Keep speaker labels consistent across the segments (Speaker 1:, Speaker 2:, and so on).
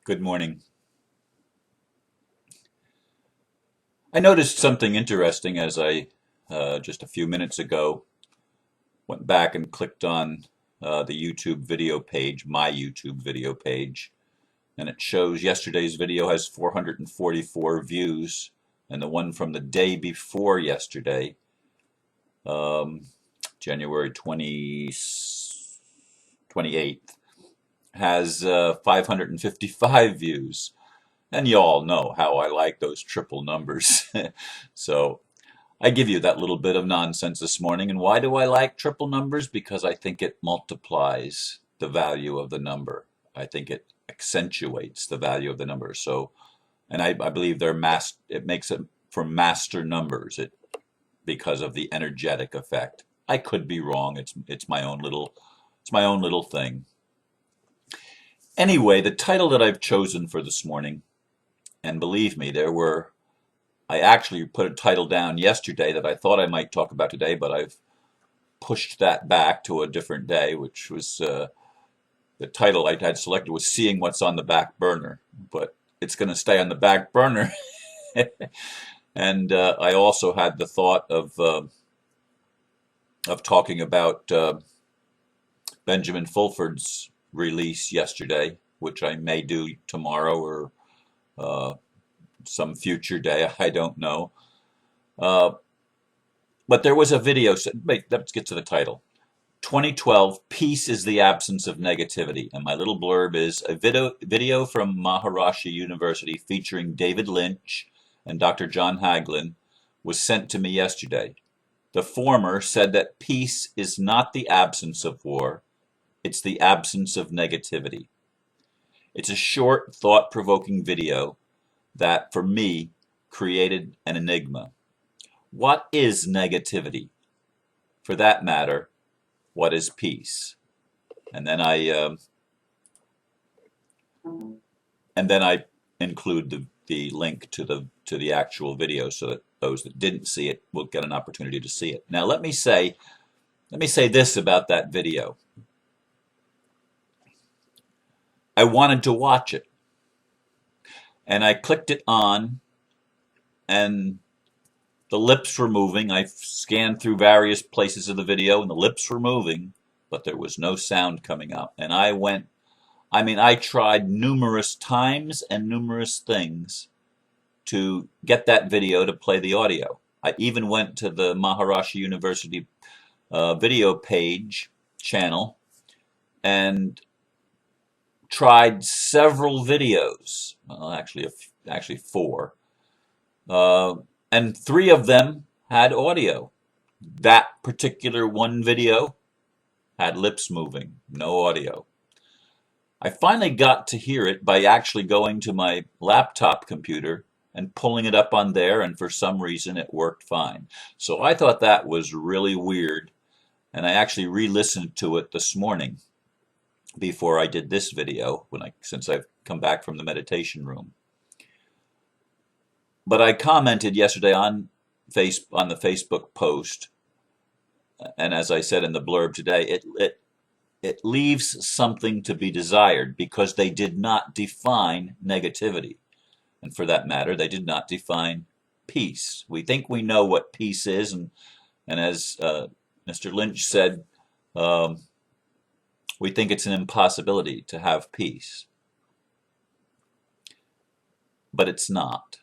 Speaker 1: Good morning. I noticed something interesting as I just a few minutes ago went back and clicked on the YouTube video page, my YouTube video page, and it shows yesterday's video has 444 views, and the one from the day before yesterday, um, January 28th, has 555 views. And you all know how I like those triple numbers. So I give you that little bit of nonsense this morning. And why do I like triple numbers? Because I think it multiplies the value of the number. I think it accentuates the value of the number. So, and I believe it makes it for master numbers because of the energetic effect. I could be wrong. It's my own little thing. Anyway, the title that I've chosen for this morning, and believe me, I actually put a title down yesterday that I thought I might talk about today, but I've pushed that back to a different day, which was the title I had selected was Seeing What's on the Back Burner, but it's going to stay on the back burner. And I also had the thought of talking about Benjamin Fulford's release yesterday, which I may do tomorrow or some future day. I don't know. But there was a video. Wait, let's get to the title. 2012, Peace is the Absence of Negativity. And my little blurb is a video from Maharishi University featuring David Lynch and Dr. John Hagelin was sent to me yesterday. The former said that peace is not the absence of war, it's the absence of negativity. It's a short, thought-provoking video that, for me, created an enigma. What is negativity? For that matter, what is peace? And then I include the link to the actual video so that those that didn't see it will get an opportunity to see it. Now let me say this about that video. I wanted to watch it, and I clicked it on, and the lips were moving. I scanned through various places of the video, and the lips were moving, but there was no sound coming out. And I tried numerous times and numerous things to get that video to play the audio. I even went to the Maharishi University video page channel and tried several videos. Well, actually four. And three of them had audio. That particular one video had lips moving, no audio. I finally got to hear it by actually going to my laptop computer and pulling it up on there, and for some reason it worked fine. So I thought that was really weird, and I actually re-listened to it this morning before I did this video since I've come back from the meditation room. But I commented yesterday on the Facebook post, and as I said in the blurb today, it leaves something to be desired because they did not define negativity. And for that matter, they did not define peace. We think we know what peace is, and as Mr. Lynch said, we think it's an impossibility to have peace. But it's not.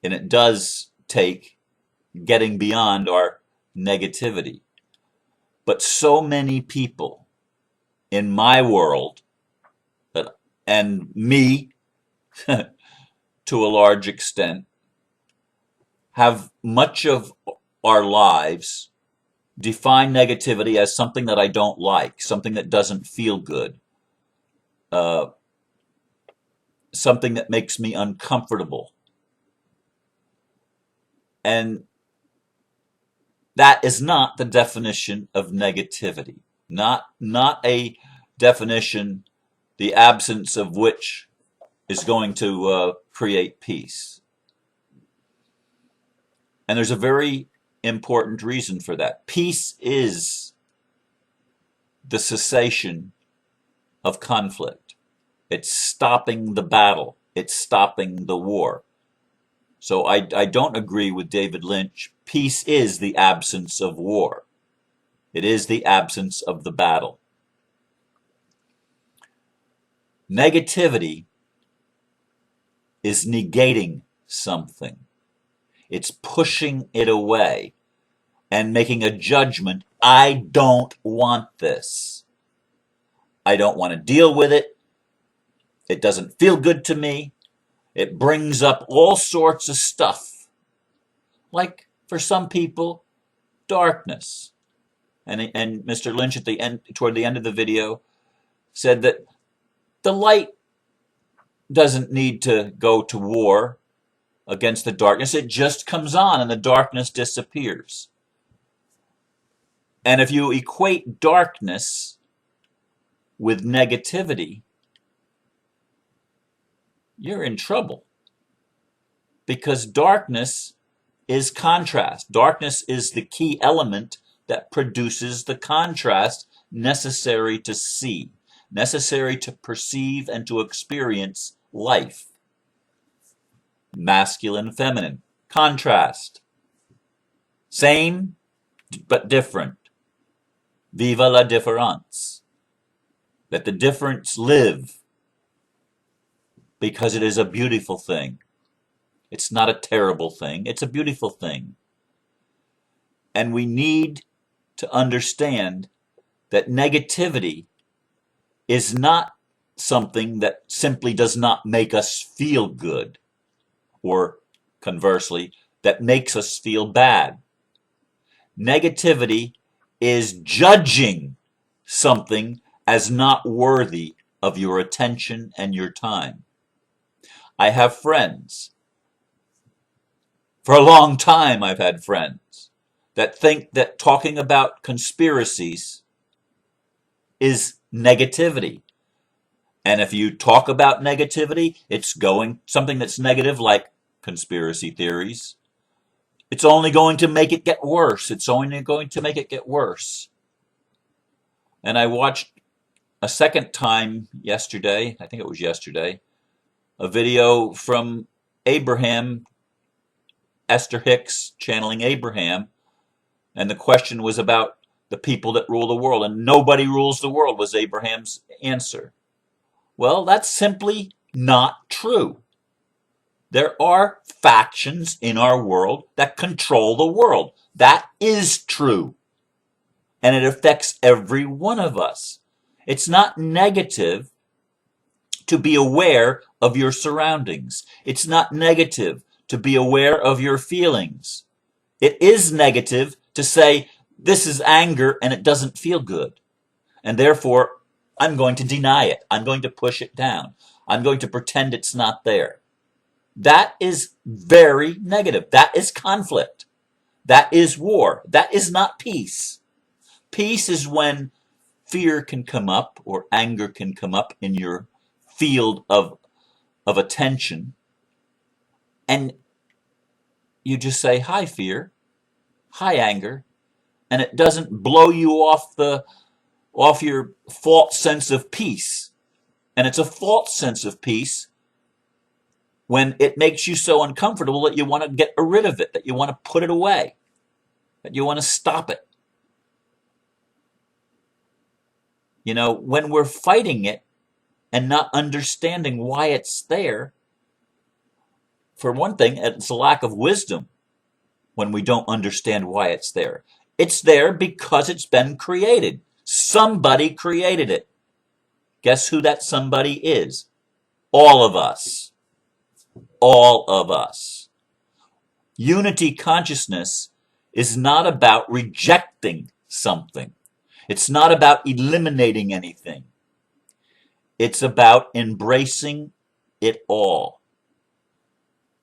Speaker 1: And it does take getting beyond our negativity. But so many people in my world, and me to a large extent, have much of our lives define negativity as something that I don't like, something that doesn't feel good, something that makes me uncomfortable. And that is not the definition of negativity. Not a definition, the absence of which is going to create peace. And there's a very important reason for that. Peace is the cessation of conflict. It's stopping the battle. It's stopping the war. So I don't agree with David Lynch. Peace is the absence of war. It is the absence of the battle. Negativity is negating something. It's pushing it away and making a judgment. I don't want this. I don't want to deal with it. It doesn't feel good to me. It brings up all sorts of stuff. Like, for some people, darkness. And Mr. Lynch at the end, toward the end of the video, said that the light doesn't need to go to war against the darkness. It just comes on and the darkness disappears. And if you equate darkness with negativity, you're in trouble. Because darkness is contrast. Darkness is the key element that produces the contrast necessary to see, necessary to perceive and to experience life. Masculine, feminine, contrast. Same, but different. Viva la différence. Let the difference live, because it is a beautiful thing. It's not a terrible thing. It's a beautiful thing. And we need to understand that negativity is not something that simply does not make us feel good, or conversely, that makes us feel bad. Negativity is judging something as not worthy of your attention and your time. I have friends. For a long time, I've had friends that think that talking about conspiracies is negativity. And if you talk about negativity, it's going something that's negative, like conspiracy theories. It's only going to make it get worse. It's only going to make it get worse. And I watched a second time yesterday, I think it was yesterday, a video from Abraham, Esther Hicks channeling Abraham, and the question was about the people that rule the world, and nobody rules the world was Abraham's answer. Well, that's simply not true. There are factions in our world that control the world. That is true. And it affects every one of us. It's not negative to be aware of your surroundings. It's not negative to be aware of your feelings. It is negative to say, this is anger and it doesn't feel good. And therefore, I'm going to deny it. I'm going to push it down. I'm going to pretend it's not there. That is very negative. That is conflict. That is war. That is not peace. Peace is when fear can come up or anger can come up in your field of attention, and you just say, hi fear, hi anger, and it doesn't blow you off your false sense of peace. And it's a false sense of peace when it makes you so uncomfortable that you want to get rid of it, that you want to put it away, that you want to stop it. You know, when we're fighting it and not understanding why it's there, for one thing, it's a lack of wisdom when we don't understand why it's there. It's there because it's been created. Somebody created it. Guess who that somebody is? All of us. All of us. Unity consciousness is not about rejecting something. It's not about eliminating anything. It's about embracing it all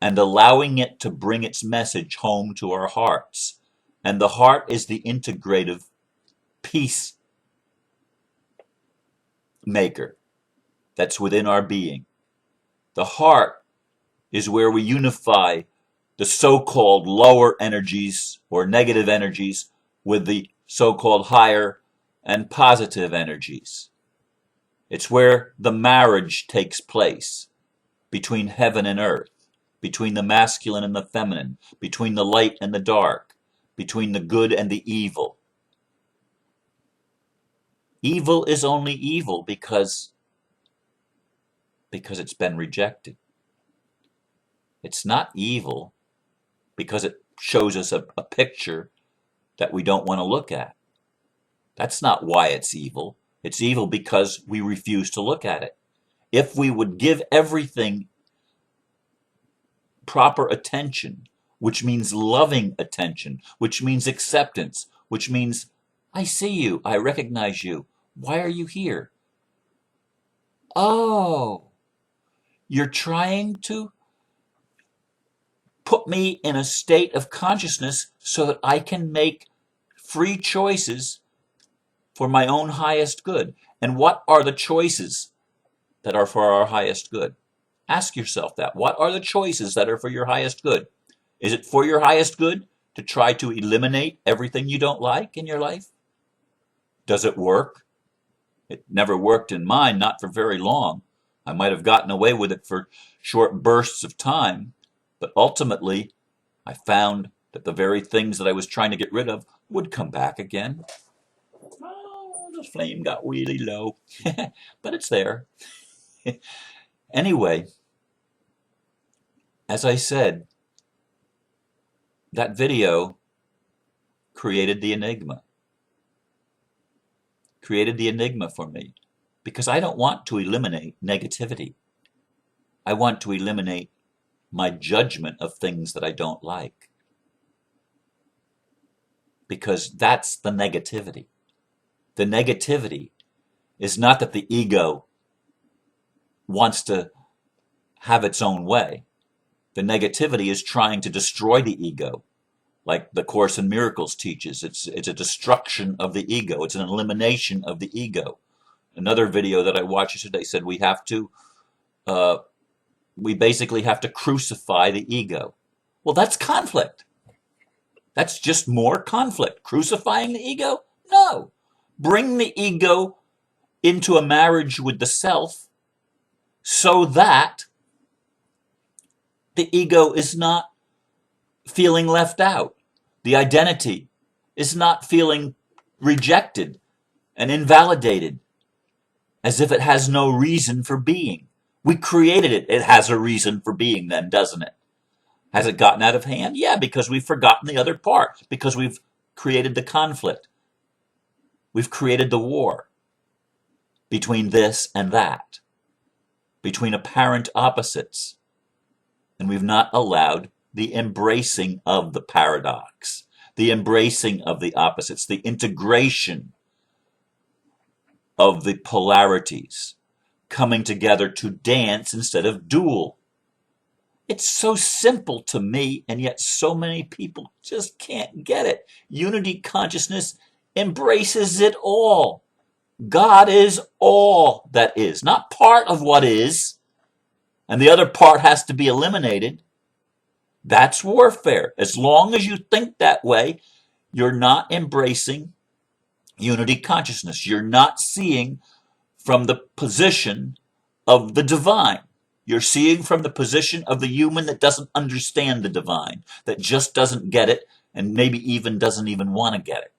Speaker 1: and allowing it to bring its message home to our hearts. And the heart is the integrative peace maker that's within our being. The heart is where we unify the so-called lower energies or negative energies with the so-called higher and positive energies. It's where the marriage takes place between heaven and earth, between the masculine and the feminine, between the light and the dark, between the good and the evil. Evil is only evil because it's been rejected. It's not evil because it shows us a picture that we don't want to look at. That's not why it's evil. It's evil because we refuse to look at it. If we would give everything proper attention, which means loving attention, which means acceptance, which means I see you, I recognize you. Why are you here? Oh, you're trying to put me in a state of consciousness so that I can make free choices for my own highest good. And what are the choices that are for our highest good? Ask yourself that. What are the choices that are for your highest good? Is it for your highest good to try to eliminate everything you don't like in your life? Does it work? It never worked in mine, not for very long. I might have gotten away with it for short bursts of time, but ultimately I found that the very things that I was trying to get rid of would come back again. Oh, the flame got really low, but it's there. Anyway, as I said, that video created the enigma. Created the enigma for me because I don't want to eliminate negativity. I want to eliminate my judgment of things that I don't like. Because that's the negativity. The negativity is not that the ego wants to have its own way. The negativity is trying to destroy the ego, like the Course in Miracles teaches. It's a destruction of the ego. It's an elimination of the ego. Another video that I watched yesterday said we basically have to crucify the ego. Well, that's conflict. That's just more conflict. Crucifying the ego? No. Bring the ego into a marriage with the self so that the ego is not feeling left out. The identity is not feeling rejected and invalidated as if it has no reason for being. We created it. It has a reason for being then, doesn't it? Has it gotten out of hand? Yeah, because we've forgotten the other part, because we've created the conflict. We've created the war between this and that, between apparent opposites. And we've not allowed the embracing of the paradox, the embracing of the opposites, the integration of the polarities coming together to dance instead of duel. It's so simple to me, and yet so many people just can't get it. Unity consciousness embraces it all. God is all that is, not part of what is, and the other part has to be eliminated. That's warfare. As long as you think that way, you're not embracing unity consciousness. You're not seeing from the position of the divine. You're seeing from the position of the human that doesn't understand the divine, that just doesn't get it, and maybe even doesn't even want to get it.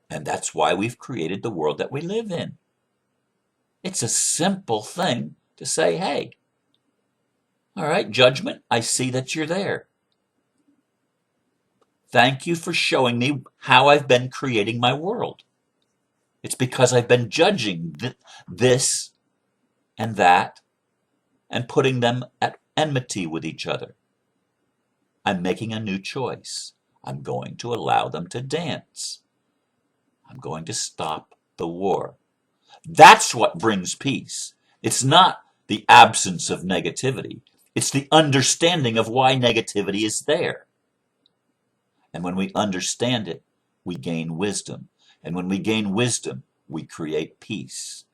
Speaker 1: And that's why we've created the world that we live in. It's a simple thing to say, hey, all right, judgment, I see that you're there. Thank you for showing me how I've been creating my world. It's because I've been judging this and that and putting them at enmity with each other. I'm making a new choice. I'm going to allow them to dance. I'm going to stop the war. That's what brings peace. It's not the absence of negativity. It's the understanding of why negativity is there. And when we understand it, we gain wisdom. And when we gain wisdom, we create peace.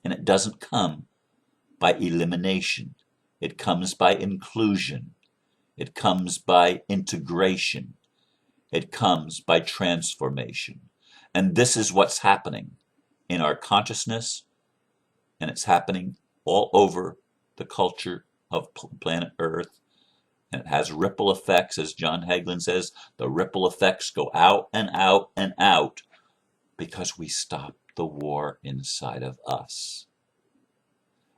Speaker 1: And it doesn't come by elimination. It comes by inclusion. It comes by integration. It comes by transformation. And this is what's happening in our consciousness and it's happening all over the culture of planet Earth. And it has ripple effects, as John Hagelin says. The ripple effects go out and out and out because we stop the war inside of us.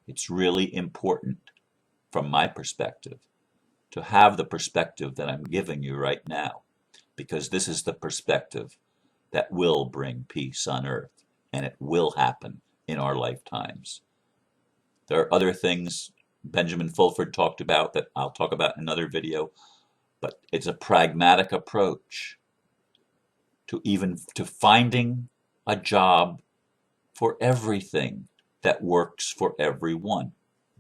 Speaker 1: It's really important, from my perspective, to have the perspective that I'm giving you right now, because this is the perspective that will bring peace on earth, and it will happen in our lifetimes. There are other things Benjamin Fulford talked about that I'll talk about in another video, but it's a pragmatic approach to finding a job for everything that works for everyone,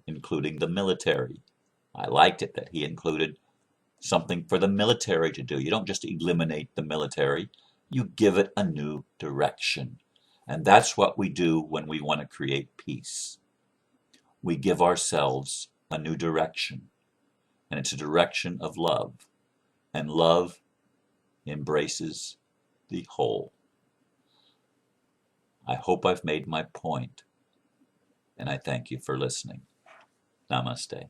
Speaker 1: including the military. I liked it that he included something for the military to do. You don't just eliminate the military, you give it a new direction. And that's what we do when we want to create peace. We give ourselves a new direction, and it's a direction of love. And love embraces the whole. I hope I've made my point, and I thank you for listening. Namaste.